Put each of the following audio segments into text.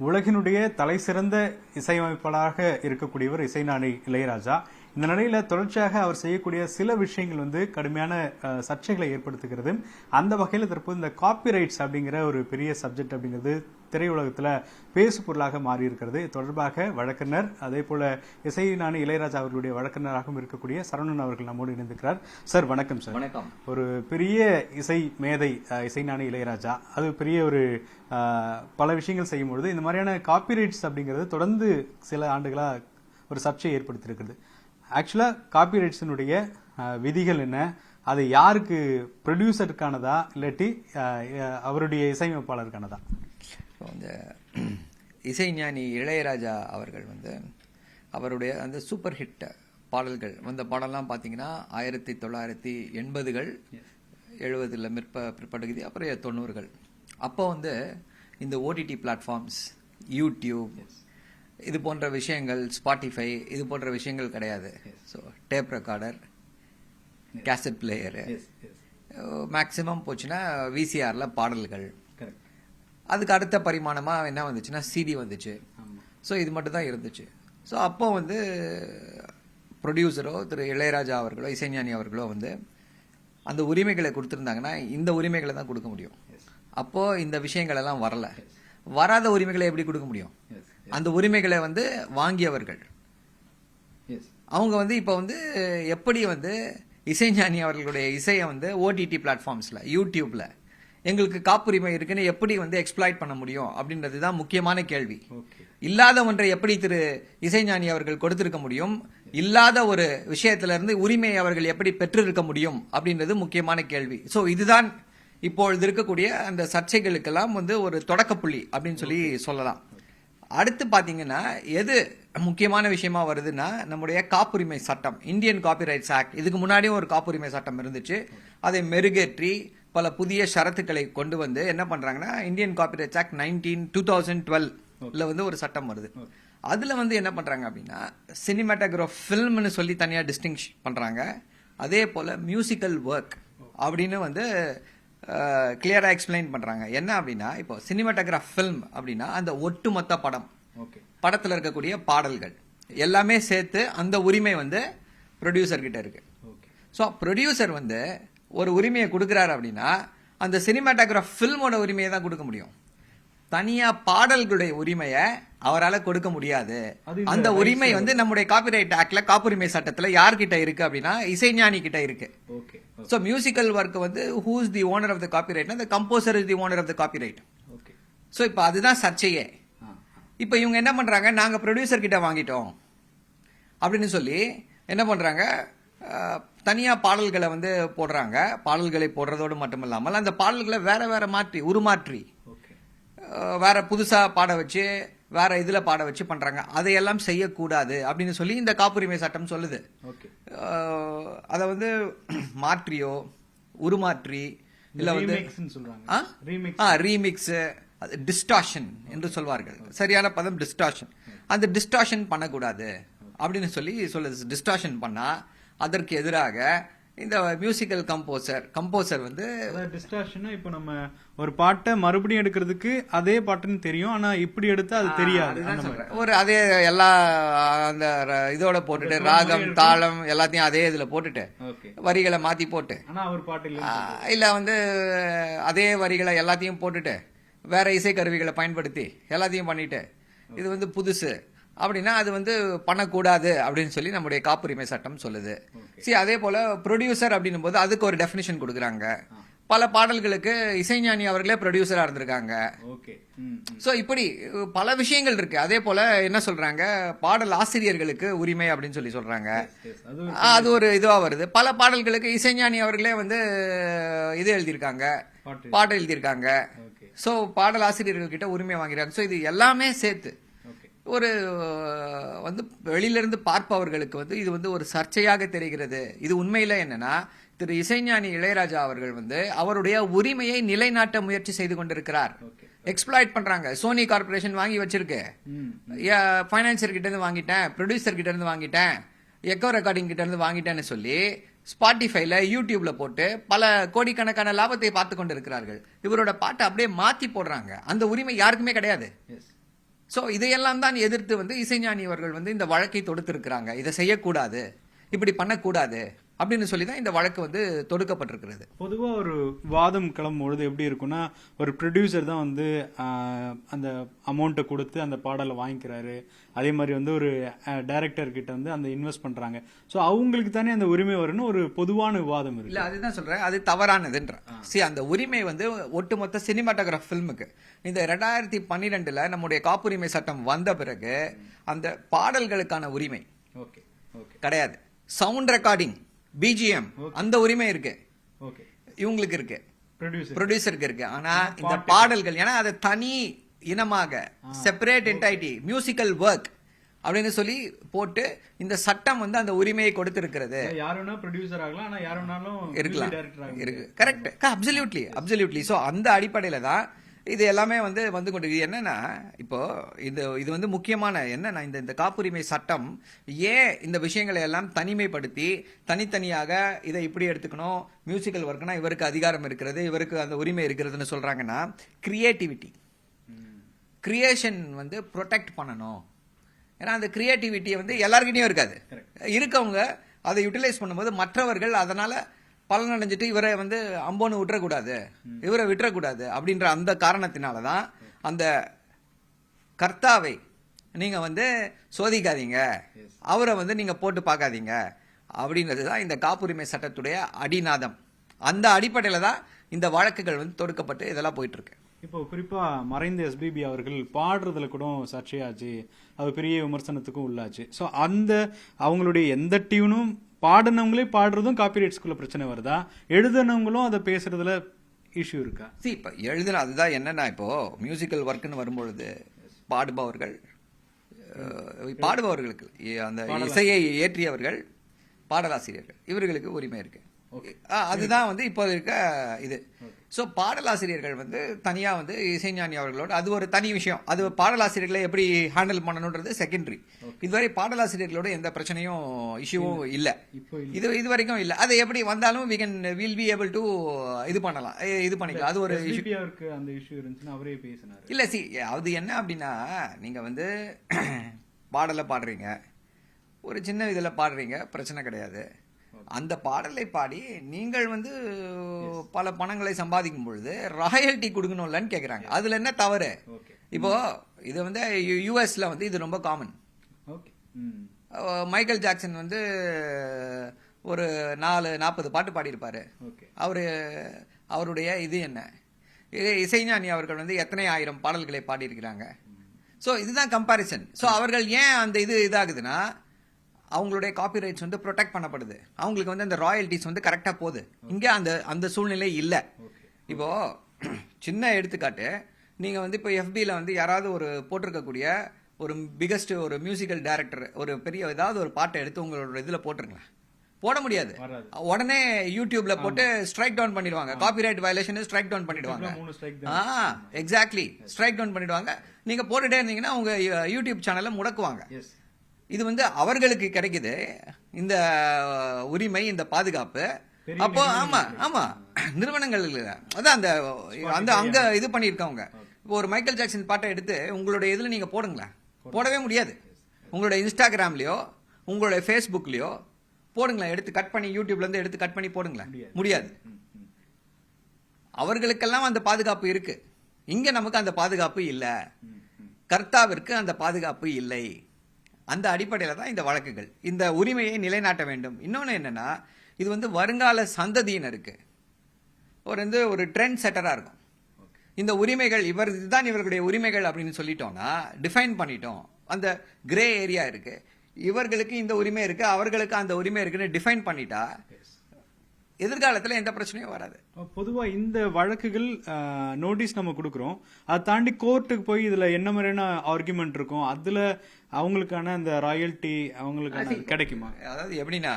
உலகினுடைய தலை சிறந்த இசையமைப்பாளராக இருக்கக்கூடியவர் இசைஞானி இளையராஜா. இந்த நிலையில தொடர்ச்சியாக அவர் செய்யக்கூடிய சில விஷயங்கள் கடுமையான சர்ச்சைகளை ஏற்படுத்துகிறது. அந்த வகையில் தற்போது இந்த காப்பிரைட்ஸ் அப்படிங்கிற ஒரு பெரிய சப்ஜெக்ட் அப்படிங்கிறது திரையுலகத்துல பேசு பொருளாக மாறி இருக்கிறது. தொடர்பாக வழக்கறிஞர் அதே போல இசைஞானி இளையராஜா அவர்களுடைய வழக்கறிஞராகவும் இருக்கக்கூடிய சரவணன் அவர்கள் நம்மோடு இணைந்திருக்கிறார். சார் வணக்கம். சார் வணக்கம். ஒரு பெரிய இசை மேதை இசைஞானி இளையராஜா, அது பெரிய ஒரு பல விஷயங்கள் செய்யும் பொழுது இந்த மாதிரியான காப்பிரைட்ஸ் அப்படிங்கிறது தொடர்ந்து சில ஆண்டுகளா ஒரு சர்ச்சையை ஏற்படுத்தியிருக்கிறது. ஆக்சுவலா காப்பிரைட்ஸினுடைய விதிகள் என்ன, அது யாருக்கு, ப்ரொடியூசருக்கானதா இல்லாட்டி அவருடைய இசையமைப்பாளருக்கானதா? இந்த இசைஞானி இளையராஜா அவர்கள் அவருடைய அந்த சூப்பர் ஹிட் பாடல்கள் வந்த பாடலாம் பார்த்தீங்கன்னா 1980கள் 70ல் பிற்படுகுதி, அப்புறம் 90கள். அப்போ இந்த ஓடிடி பிளாட்ஃபார்ம்ஸ், யூடியூப், இது போன்ற விஷயங்கள், ஸ்பாட்டிஃபை, இது போன்ற விஷயங்கள் கிடையாது. So tape recorder, cassette player, maximum போச்சுன்னா விசிஆர்ல பாடல்கள். அதுக்கு அடுத்த பரிமாணமாக என்ன வந்துச்சுன்னா சிடி வந்துச்சு. ஸோ இது மட்டும் தான் இருந்துச்சு. ஸோ அப்போ ப்ரொடியூசரோ திரு இளையராஜா அவர்களோ இசைஞானி அவர்களோ அந்த உரிமைகளை கொடுத்துருந்தாங்கன்னா இந்த உரிமைகளை தான் கொடுக்க முடியும். அப்போ இந்த விஷயங்கள் எல்லாம் வரல. வராத உரிமைகளை எப்படி கொடுக்க முடியும்? அந்த உரிமைகளை வாங்கியவர்கள் அவங்க இப்போ எப்படி இசைஞானி அவர்களுடைய இசையை ஓடிடி பிளாட்ஃபார்ம்ஸ்ல, யூடியூப்ல எங்களுக்கு காப்புரிமை இருக்குன்னு எப்படி எக்ஸ்ப்ளாய்ட் பண்ண முடியும் அப்படின்றது தான் முக்கியமான கேள்வி. இல்லாத ஒன்றை எப்படி திரு இசைஞானி அவர்கள் கொடுத்திருக்க முடியும்? இல்லாத ஒரு விஷயத்துல இருந்து உரிமையை அவர்கள் எப்படி பெற்றிருக்க முடியும் அப்படின்றது முக்கியமான கேள்வி. ஸோ இதுதான் இப்பொழுது இருக்கக்கூடிய அந்த சர்ச்சைகளுக்கெல்லாம் ஒரு தொடக்கப்புள்ளி அப்படின்னு சொல்லி சொல்லலாம். அடுத்து பாத்தீங்கன்னா எது முக்கியமான விஷயமா வருதுன்னா நம்முடைய காப்புரிமை சட்டம், இந்தியன் காப்பிரைட்ஸ் ஆக்ட். இதுக்கு முன்னாடியும் ஒரு காப்புரிமை சட்டம் இருந்துச்சு. அதை மெருகேற்றி பல புதிய ஷரத்துக்களை கொண்டு என்ன பண்றாங்கன்னா இந்தியன் காப்பிரைட்ஸ் ஆக்ட் 2012ல ஒரு சட்டம் வருது. அதுல என்ன பண்றாங்க அப்படின்னா சினிமாட்டோகிராஃப் ஃபில்ம்னு சொல்லி தனியா டிஸ்டிங்ஷ் பண்றாங்க. அதே போல மியூசிக்கல் ஒர்க் அப்படின்னு கிளியரா எக்ஸ்பிளைன் பண்றாங்க. என்ன அப்படின்னா இப்போ சினிமாட்டோகிராஃப் ஃபில்ம் அப்படின்னா அந்த ஒட்டுமொத்த படம், படத்துல இருக்கக்கூடிய பாடல்கள் எல்லாமே சேர்த்து அந்த உரிமை ப்ரொடியூசர் கிட்ட இருக்கு. ஸோ ப்ரொடியூசர் ஒரு உரிமையை கொடுக்கிறாரு அப்படின்னா அந்த சினிமாட்டோகிராஃப் ஃபில்மோட உரிமையை தான் கொடுக்க முடியும். தனியா பாடல்களுடைய உரிமையை அவரால் கொடுக்க முடியாது. அந்த உரிமை நம்முடைய காப்பிரைட் ஆக்ட்ல, காப்புரிமை சட்டத்துல யார்கிட்ட இருக்கு அப்படின்னா இசைஞானி கிட்ட இருக்கு. So musical work who is the owner of the copyright? the composer is the owner of the copyright. So இப்போ அதுதான் சர்ச்சையே. இப்போ இவங்க என்ன பண்றாங்க, நாங்க ப்ரொடியூசர் கிட்ட வாங்கிட்டோம் அப்படின்னு சொல்லி என்ன பண்றாங்க, தனியா பாடல்களை போடுறாங்க. பாடல்களை போடுறதோடு மட்டுமில்லாமல் அந்த பாடல்களை வேற வேற மாற்றி உருமாற்றி வேற புதுசா பாட வச்சு வேற இதுல பாட வச்சு பண்றாங்க. அதையெல்லாம் செய்யக்கூடாது அப்படின்னு சொல்லி இந்த காப்புரிமை சட்டம் சொல்லுது. அத மாற்றியோ உருமாற்றி இல்ல ரீமிக்ஸ், டிஸ்டார்ஷன் என்று சொல்வார்கள். சரியான பதம் டிஸ்டார்ஷன். அந்த டிஸ்டார்ஷன் பண்ணக்கூடாது அப்படின்னு சொல்லி சொல்லுது. டிஸ்டார்ஷன் பண்ணா அதற்கு எதிராக இந்த மியூசிக்கல் கம்போசர் டிஸ்டார்ஷன். இப்போ நம்ம ஒரு பாட்டை மறுபடியும் எடுக்கிறதுக்கு அதே பாட்டுன்னு தெரியும், ஆனா இப்படி எடுத்தா அது தெரியாது. ஒரு அதே எல்லா அந்த இதோட போட்டுட்டு ராகம் தாளம் எல்லாத்தையும் அதே இதுல போட்டுட்டு வரிகளை மாத்தி போட்டு, இல்ல அதே வரிகளை எல்லாத்தையும் போட்டுட்டு வேற இசை கருவிகளை பயன்படுத்தி எல்லாத்தையும் பண்ணிட்டு இது புதுசு அப்படின்னா அது பண்ணக்கூடாது அப்படின்னு சொல்லி நம்முடைய காப்புரிமை சட்டம் சொல்லுது. சரி, அதே போல ப்ரொடியூசர் அப்படின்னும் போது அதுக்கு ஒரு டெஃபினிஷன் கொடுக்குறாங்க. பல பாடல்களுக்கு இசைஞானி அவர்களே ப்ரொடியூசரா இருந்திருக்காங்க. சோ இப்படி பல விஷயங்கள் இருக்கு. அதே போல என்ன சொல்றாங்க, பாடல் ஆசிரியர்களுக்கு உரிமை அப்படின்னு சொல்லி சொல்றாங்க. அது ஒரு இதுவா வருது. பல பாடல்களுக்கு இசைஞானி அவர்களே இது எழுதியிருக்காங்க, பாட்டு எழுதியிருக்காங்க. சோ பாடல் ஆசிரியர்கள் கிட்ட உரிமை வாங்கிறாங்க. சோ இது எல்லாமே சேர்த்து ஒரு வெளியிலிருந்து பார்ப்பவர்களுக்கு இது ஒரு சர்ச்சையாக தெரிகிறது. இது உண்மையில என்னன்னா திரு இசைஞானி இளையராஜா அவர்கள் அவருடைய உரிமையை நிலைநாட்ட முயற்சி செய்து கொண்டிருக்கிறார். எக்ஸ்ப்ளாய்ட் பண்றாங்க. சோனி கார்பரேஷன் வாங்கி வச்சிருக்கு, பைனான்சியர் கிட்ட இருந்து வாங்கிட்டேன், ப்ரொடியூசர் கிட்ட இருந்து வாங்கிட்டேன், எக்கோ ரெக்கார்டிங் கிட்ட இருந்து வாங்கிட்டேன்னு சொல்லி ஸ்பாட்டிஃபைல யூடியூப்ல போட்டு பல கோடிக்கணக்கான லாபத்தை பார்த்து கொண்டு இருக்கிறார்கள். இவரோட பாட்டை அப்படியே மாத்தி போடுறாங்க. அந்த உரிமை யாருக்குமே கிடையாது. ஸோ இதையெல்லாம் தான் எதிர்த்து வந்து இசைஞானி அவர்கள் வந்து இந்த வழக்கை தொடுத்திருக்கிறாங்க. இதை செய்யக்கூடாது, இப்படி பண்ணக்கூடாது அப்படின்னு சொல்லி தான் இந்த வழக்கு வந்து தொடுக்கப்பட்டிருக்கிறது. பொதுவா ஒரு வாதம் கிளம்பும்பொழுது எப்படி இருக்குன்னா, ஒரு ப்ரொடியூசர் தான் வந்து அந்த அமௌண்ட்டை கொடுத்து அந்த பாடலை வாங்கிக்கிறாரு. அதே மாதிரி வந்து ஒரு டைரக்டர் கிட்ட வந்து அந்த இன்வெஸ்ட் பண்றாங்க. ஸோ அவங்களுக்கு தானே அந்த உரிமை வரும்னு ஒரு பொதுவான விவாதம் இருக்கு. இல்ல, அதுதான் சொல்றேன், அது தவறானதுன்ற. அந்த உரிமை வந்து ஒட்டுமொத்த சினிமாட்டோகிராஃப் ஃபில்முக்கு இந்த 2012 நம்முடைய காப்புரிமை சட்டம் வந்த பிறகு அந்த பாடல்களுக்கான உரிமை கிடையாது. சவுண்ட் ரெக்கார்டிங், பிஜிஎம், அந்த உரிமை இருக்கு, இவங்களுக்கு இருக்கு, ப்ரொடியூசருக்கு இருக்கு. ஆனா இந்த பாடல்கள், ஏன்னா அது தனி இனமாக செப்பரேட் என்டைட்டி மியூசிக்கல் ஒர்க் அப்படின்னு சொல்லி போட்டு இந்த சட்டம் வந்து அந்த உரிமையை கொடுத்திருக்கிறது. இருக்கலாம், இருக்கு, கரெக்ட், அப்சல்யூட்லி. சோ அந்த அடிப்படையில தான் இது எல்லாமே வந்து கொண்டு என்னன்னா, இப்போ இது வந்து முக்கியமான என்னன்னா, இந்த காப்புரிமை சட்டம் ஏன் இந்த விஷயங்களை எல்லாம் தனிமைப்படுத்தி தனித்தனியாக இதை இப்படி எடுத்துக்கணும், மியூசிக்கல் ஒர்க்னா இவருக்கு அதிகாரம் இருக்கிறது, இவருக்கு அந்த உரிமை இருக்கிறதுன்னு சொல்றாங்கன்னா, கிரியேட்டிவிட்டி, கிரியேஷன் வந்து ப்ரொடெக்ட் பண்ணணும். ஏன்னா அந்த கிரியேட்டிவிட்டியை வந்து எல்லாருக்கிட்டையும் இருக்காது, இருக்கவங்க அதை யூட்டிலைஸ் பண்ணும்போது மற்றவர்கள் அதனால பலன் அடைஞ்சிட்டு இவரை வந்து அம்போன்னு விட்டுறக்கூடாது, இவரை விட்டுறக்கூடாது அப்படின்ற அந்த காரணத்தினாலதான் அந்த கர்த்தாவை நீங்க வந்து சோதிக்காதீங்க, அவரை வந்து நீங்க போட்டு பார்க்காதீங்க அப்படின்றதுதான் இந்த காப்புரிமை சட்டத்துடைய அடிநாதம். அந்த அடிப்படையில தான் இந்த வழக்குகள் வந்து தொடுக்கப்பட்டு இதெல்லாம் போயிட்டு இருக்கு. இப்போ குறிப்பா மறைந்த எஸ்பிபி அவர்கள் பாடுறதுல கூட சர்ச்சையாச்சு, அது பெரிய விமர்சனத்துக்கும் உள்ளாச்சு. ஸோ அந்த அவங்களுடைய எந்த டியூனும் பாடினவங்களே பாடுறதும் காப்பிரைட்ஸ்குள்ள பிரச்சனை வருதா, எழுதினவங்களும் அதை பேசுறதுல இஷ்யூ இருக்கா? இப்ப எழுதுன அதுதான் என்னன்னா, இப்போ மியூசிக்கல் ஒர்க்னு வரும்பொழுது பாடுபவர்களுக்கு அந்த இசையை ஏற்றியவர்கள் பாடலாசிரியர்கள், இவர்களுக்கு உரிமை இருக்கு. அதுதான் வந்து இப்போ இருக்க இது. ஸோ பாடலாசிரியர்கள் வந்து தனியா வந்து இசைஞானி அவர்களோட அது ஒரு தனி விஷயம். அது பாடலாசிரியர்களை எப்படி ஹேண்டில் பண்ணணுன்றது செகண்டரி. இதுவரை பாடலாசிரியர்களோட எந்த பிரச்சனையும் இஷ்யூவும் இல்லை, இது வரைக்கும் இல்லை. அது எப்படி வந்தாலும் வில் பி ஏபிள் டு இது பண்ணிக்கலாம். அது ஒரு இல்ல. அது என்ன அப்படின்னா, நீங்க வந்து பாடலை பாடுறீங்க, ஒரு சின்ன இதுல பாடுறீங்க, பிரச்சனை கிடையாது. அந்த பாடலை பாடி நீங்கள் வந்து பல பணங்களை சம்பாதிக்கும் பொழுது ராயல்டி கொடுக்கணும்லன்னு கேக்குறாங்க. அதுல என்ன தவறு? இப்போ இது வந்து யுஎஸ்ல வந்து இது ரொம்ப காமன். மைக்கேல் ஜாக்சன் வந்து ஒரு 40 பாட்டு பாடியிருப்பாரு. அவருடைய இது என்ன, இசைஞானி அவர்கள் வந்து எத்தனை ஆயிரம் பாடல்களை பாடியிருக்கிறாங்க. ஸோ இதுதான் கம்பாரிசன். ஸோ அவர்கள் ஏன் அந்த இதாகுதுன்னா, அவங்களுடைய காப்பிரைட்ஸ் வந்து ப்ரொடெக்ட் பண்ணப்படுது, அவங்களுக்கு வந்து அந்த ராயல்டிஸ் வந்து கரெக்டா போகுது. இங்க அந்த சூழ்நிலை இல்லை. இப்போ சின்ன எடுத்துக்காட்டு, நீங்க வந்து இப்போ எஃபில வந்து யாராவது ஒரு போட்டிருக்கக்கூடிய ஒரு பிகஸ்ட் ஒரு மியூசிக்கல் டைரக்டர் ஒரு பெரிய ஏதாவது ஒரு பாட்டை எடுத்து உங்களோட இதுல போட்டுருங்களேன், போட முடியாது. உடனே யூடியூப்ல போட்டு ஸ்ட்ரைக் டவுன் பண்ணிடுவாங்க. காப்பிரைட் வயலேஷன் ஸ்ட்ரைக் டவுன் பண்ணிடுவாங்க. எக்ஸாக்ட்லி, ஸ்ட்ரைக் டவுன் பண்ணிடுவாங்க. நீங்க போட்டுட்டே இருந்தீங்கன்னா உங்க யூடியூப் சேனலை முடக்குவாங்க. இது வந்து அவர்களுக்கு கிடைக்குது இந்த உரிமை, இந்த பாதுகாப்பு. அப்போ ஆமா நிறுவனங்கள் அதான் அந்த அங்க இது பண்ணிருக்கவங்க. இப்போ ஒரு மைக்கேல் ஜாக்சன் பாட்டை எடுத்து உங்களுடைய இதுல நீங்க போடுங்களேன், போடவே முடியாது. உங்களுடைய இன்ஸ்டாகிராம்லயோ உங்களுடைய ஃபேஸ்புக்லயோ போடுங்களேன், எடுத்து கட் பண்ணி யூடியூப்ல இருந்து எடுத்து கட் பண்ணி போடுங்களேன், முடியாது. அவர்களுக்கெல்லாம் அந்த பாதுகாப்பு இருக்கு, இங்க நமக்கு அந்த பாதுகாப்பு இல்ல, கர்த்தாவிற்கு அந்த பாதுகாப்பு இல்லை. அந்த அடிப்படையில தான் இந்த வழக்குகள், இந்த உரிமையை நிலைநாட்ட வேண்டும். இன்னொன்னு என்னன்னா, இது வந்து வருங்கால சந்ததியினருக்கு ஒரு ட்ரெண்ட் செட்டரா இருக்கும். இந்த உரிமைகள் இதுதான் இவர்களுடைய உரிமைகள் அப்படின்னு சொல்லிட்டோம்னா, டிஃபைன் பண்ணிட்டோம், அந்த கிரே ஏரியா இருக்கு, இவர்களுக்கு இந்த உரிமை இருக்கு, அவர்களுக்கு அந்த உரிமை இருக்குன்னு டிஃபைன் பண்ணிட்டா எதிர்காலத்துல எந்த பிரச்சனையும் வராது. பொதுவா இந்த வழக்குகள் நோட்டீஸ் நம்ம கொடுக்கறோம், அதை தாண்டி கோர்ட்டுக்கு போய் இதுல என்ன மாதிரியான ஆர்குமெண்ட் இருக்கும், அதுல அவங்களுக்கான அந்த ராயல்டி அவங்களுக்கு கிடைக்குமா? அதாவது எப்படின்னா,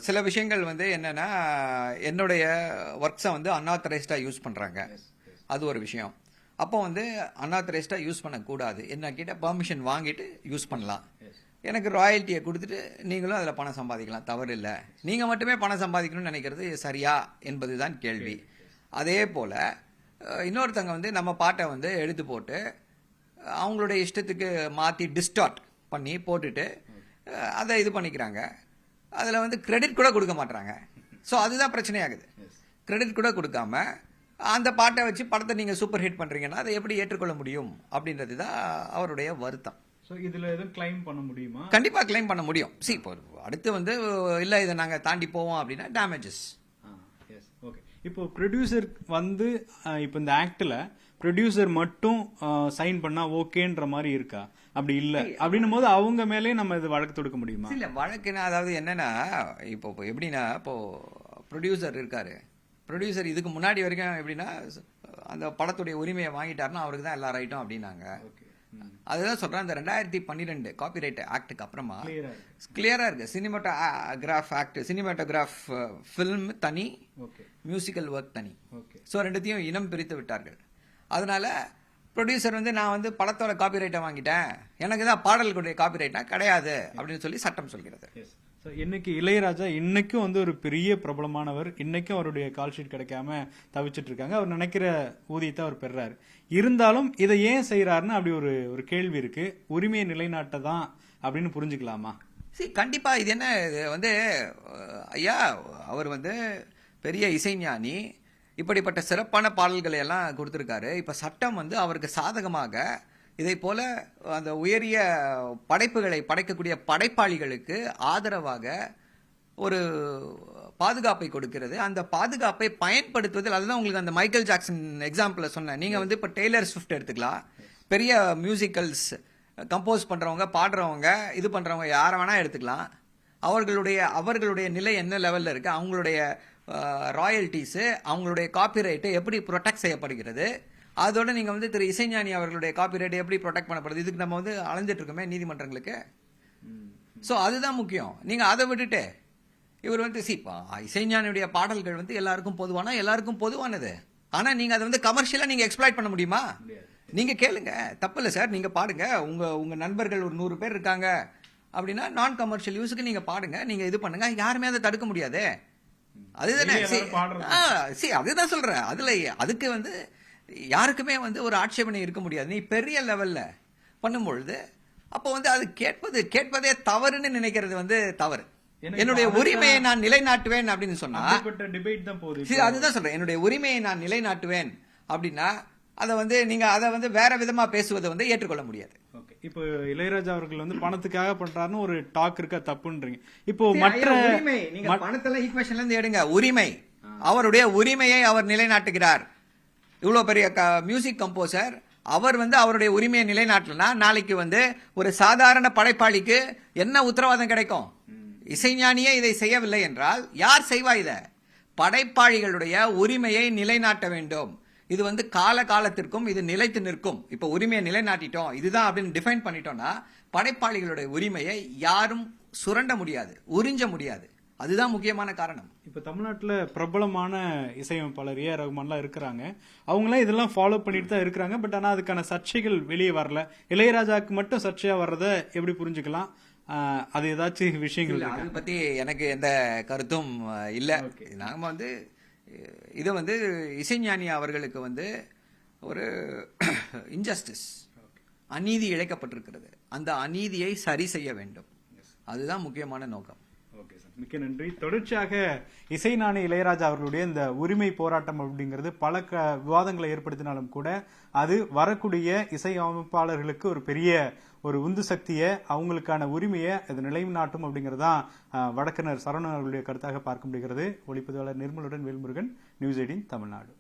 சில விஷயங்கள் வந்து என்னன்னா, என்னுடைய ஒர்க்ஸை வந்து அன்ஆத்தரைஸ்டா யூஸ் பண்றாங்க, அது ஒரு விஷயம். அப்போ வந்து அன்ஆத்தரைஸ்டா யூஸ் பண்ணக்கூடாது, என்ன கிட்ட பெர்மிஷன் வாங்கிட்டு யூஸ் பண்ணலாம். எனக்கு ராயல்ட்டியை கொடுத்துட்டு நீங்களும் அதில் பணம் சம்பாதிக்கலாம், தவறு இல்லை. நீங்கள் மட்டுமே பணம் சம்பாதிக்கணும்னு நினைக்கிறது சரியா என்பதுதான் கேள்வி. அதே போல் இன்னொருத்தங்க வந்து நம்ம பாட்டை வந்து எடுத்து போட்டு அவங்களுடைய இஷ்டத்துக்கு மாற்றி டிஸ்டார்ட் பண்ணி போட்டுட்டு அதை இது பண்ணிக்கிறாங்க. அதில் வந்து கிரெடிட் கூட கொடுக்க மாட்டாங்க. ஸோ அதுதான் பிரச்சனையாகுது. கிரெடிட் கூட கொடுக்காம அந்த பாட்டை வச்சு படத்தை நீங்கள் சூப்பர் ஹிட் பண்ணுறீங்கன்னா அதை எப்படி ஏற்றுக்கொள்ள முடியும் அப்படின்றது தான் அவருடைய வருத்தம். ஸோ இதில் எதுவும் கிளைம் பண்ண முடியுமா? கண்டிப்பாக கிளைம் பண்ண முடியும். இப்போ அடுத்து வந்து இல்லை இதை நாங்கள் தாண்டி போவோம் அப்படின்னா டேமேஜஸ். ஓகே. இப்போ ப்ரொடியூசர் வந்து இப்போ இந்த ஆக்டில் ப்ரொடியூசர் மட்டும் சைன் பண்ணா ஓகேன்ற மாதிரி இருக்கா? அப்படி இல்லை அப்படின்னும் போது அவங்க மேலே நம்ம இது வழக்கு தொடுக்க முடியுமா? இல்லை வழக்குன்னா அதாவது என்னன்னா இப்போ எப்படின்னா இப்போ ப்ரொடியூசர் இருக்காரு. ப்ரொடியூசர் இதுக்கு முன்னாடி வரைக்கும் எப்படின்னா அந்த படத்துடைய உரிமையை வாங்கிட்டாருன்னா அவருக்கு தான் எல்லா ரைட்டும் அப்படின்னாங்க. அதுதான் சொல்றேன். அந்த 2012 காப்பிரைட் ஆக்டுக்கு அப்புறமா கிளியரா இருக்கு. சினிமாட்டோகிராஃப் ஆக்ட், சினிமாட்டோகிராஃப் ஃபில்ம் தனி, மியூசிக்கல் ஒர்க் தனி. ஸோ ரெண்டுத்தையும் இனம் பிரித்து விட்டார்கள். அதனால ப்ரொடியூசர் வந்து நான் வந்து படத்தோட காப்பிரைட்டை வாங்கிட்டேன், எனக்கு தான் பாடல்களுடைய காப்பிரைட்டா கிடையாது அப்படின்னு சொல்லி சட்டம் சொல்கிறது. இன்னைக்கு இளையராஜா இன்னைக்கும் வந்து ஒரு பெரிய பிரபலமானவர். இன்னைக்கும் அவருடைய கால் ஷீட் கிடைக்காம தவிச்சிட்டு இருக்காங்க. அவர் நினைக்கிற ஊதியத்தை அவர் பெறாரு. இருந்தாலும் இதை ஏன் செய்யறாருன்னு அப்படி ஒரு கேள்வி இருக்கு. உரிமையை நிலைநாட்ட தான் அப்படின்னு புரிஞ்சுக்கலாமா? கண்டிப்பா. இது என்ன வந்து ஐயா அவர் வந்து பெரிய இசைஞானி, இப்படிப்பட்ட சிறப்பான பாடல்களை எல்லாம் கொடுத்திருக்காரு. இப்ப சட்டம் வந்து அவருக்கு சாதகமாக இதை போல அந்த உயரிய படைப்புகளை படைக்கக்கூடிய படைப்பாளிகளுக்கு ஆதரவாக ஒரு பாதுகாப்பை கொடுக்கிறது. அந்த பாதுகாப்பை பயன்படுத்துவதில், அதுதான் உங்களுக்கு அந்த மைக்கேல் ஜாக்சன் எக்ஸாம்பிள் சொன்னேன். நீங்க வந்து இப்ப டெய்லர் ஸ்விஃப்ட் எடுத்துக்கலாம். பெரிய மியூசிக்கல்ஸ் கம்போஸ் பண்றவங்க, பாடுறவங்க, இது பண்றவங்க யார வேணா எடுத்துக்கலாம். அவர்களுடைய நிலை என்ன லெவல்ல இருக்கு, அவங்களுடைய ராயல்டிஸ், அவங்களுடைய காப்பிரைட்டு எப்படி ப்ரொடெக்ட் செய்யப்படுகிறது, அதோட நீங்க வந்து திரு இசைஞானி அவர்களுடைய காப்பிரைட் எப்படி ப்ரொடெக்ட் பண்ணப்படுது, இதுக்கு நம்ம வந்து அலைஞ்சிட்டு இருக்கோமே நீதிமன்றங்களுக்கு. ஸோ அதுதான் முக்கியம். நீங்க அதை விட்டுட்டு இவர் வந்து இசைஞானியுடைய பாடல்கள் வந்து எல்லாருக்கும் பொதுவானது. ஆனா நீங்க அதை வந்து கமர்ஷியலா நீங்க எக்ஸ்ப்ளாய்ட் பண்ண முடியுமா? நீங்க கேளுங்க, தப்பு இல்லை சார், நீங்க பாடுங்க. உங்க நண்பர்கள் ஒரு 100 பேர் இருக்காங்க அப்படின்னா நான் கமர்ஷியல் யூஸுக்கு நீங்க பாடுங்க, நீங்க இது பண்ணுங்க, யாருமே அதை தடுக்க முடியாது. அதுதானே அதுதான் சொல்றேன். அதுக்கு வந்து யாருக்குமே வந்து ஒரு ஆட்சேபனை இருக்க முடியாது. நீ பெரிய லெவல்ல பண்ணும்பொழுது அப்போ வந்து அது கேட்பதே தவறுன்னு நினைக்கிறது வந்து தவறு. என்னுடைய உரிமையை நான் நிலைநாட்டுவேன் அப்படின்னு சொன்னா அதுதான் சொல்றேன். என்னுடைய உரிமையை நான் நிலைநாட்டுவேன் அப்படின்னா அதை வந்து நீங்க அதை வந்து வேற விதமா பேசுவதை வந்து ஏற்றுக்கொள்ள முடியாது. இப்போ இளையராஜா அவர்கள் வந்து பணத்துக்காக பண்றாருன்னு ஒரு டாக் இருக்கா, தப்புன்றீங்க. இப்போ மற்ற உரிமை, நீங்க பணத்துல ஈக்குவேஷன்ல இருந்து எடுங்க. உரிமை, அவருடைய உரிமையை அவர் நிலைநாட்டுகிறார். இவ்வளவு பெரிய மியூசிக் கம்போசர், அவர் வந்து அவருடைய உரிமையை நிலைநாட்டலனா நாளைக்கு வந்து ஒரு சாதாரண படைப்பாளிக்கு என்ன உத்தரவாதம் கிடைக்கும்? இசைஞானியே இதை செய்யவில்லை என்றால் யார் செய்வா? இத படைப்பாளிகளுடைய உரிமையை நிலைநாட்ட வேண்டும். இது வந்து காலத்திற்கும் இது நிலைத்து நிற்கும். இப்ப உரிமையை நிலைநாட்டிட்டோம், இதுதான் அப்படின்னு டிஃபைன் பண்ணிட்டோம்னா படைப்பாளிகளுடைய உரிமையை யாரும் சுரண்ட முடியாது, உறிஞ்ச முடியாது. அதுதான் முக்கியமான காரணம். இப்ப தமிழ்நாட்டுல பிரபலமான இசையமைப்பாளர் ஏ ரகுமான்லாம் இருக்கிறாங்க. அவங்களாம் இதெல்லாம் ஃபாலோ பண்ணிட்டு தான் இருக்கிறாங்க. பட் ஆனா அதுக்கான சர்ச்சைகள் வெளியே வரல. இளையராஜாக்கு மட்டும் சர்ச்சையா வர்றத எப்படி புரிஞ்சுக்கலாம்? அது ஏதாச்சும் விஷயங்கள் அதை பத்தி எனக்கு எந்த கருத்தும் இல்ல. நாம வந்து இது வந்து இசைஞானி அவர்களுக்கு வந்து ஒரு இன்ஜஸ்டிஸ், அநீதி இழைக்கப்பட்டிருக்கிறது. அந்த அநீதியை சரி செய்ய வேண்டும். அதுதான் முக்கியமான நோக்கம். மிக்க நன்றி. தொடர்ச்சியாக இசைஞானி இளையராஜா அவர்களுடைய இந்த உரிமை போராட்டம் அப்படிங்கிறது பல விவாதங்களை ஏற்படுத்தினாலும் கூட அது வரக்கூடிய இசை அமைப்பாளர்களுக்கு ஒரு பெரிய ஒரு உந்து சக்தியை, அவங்களுக்கான உரிமையை அது நிலைநாட்டும் அப்படிங்கறதுதான் வழக்கறிஞர் சரவணன் அவர்களுடைய கருத்தாக பார்க்க முடிகிறது. ஒளிப்பதிவாளர் நிர்மலுடன் வேல்முருகன், நியூஸ் 18 தமிழ்நாடு.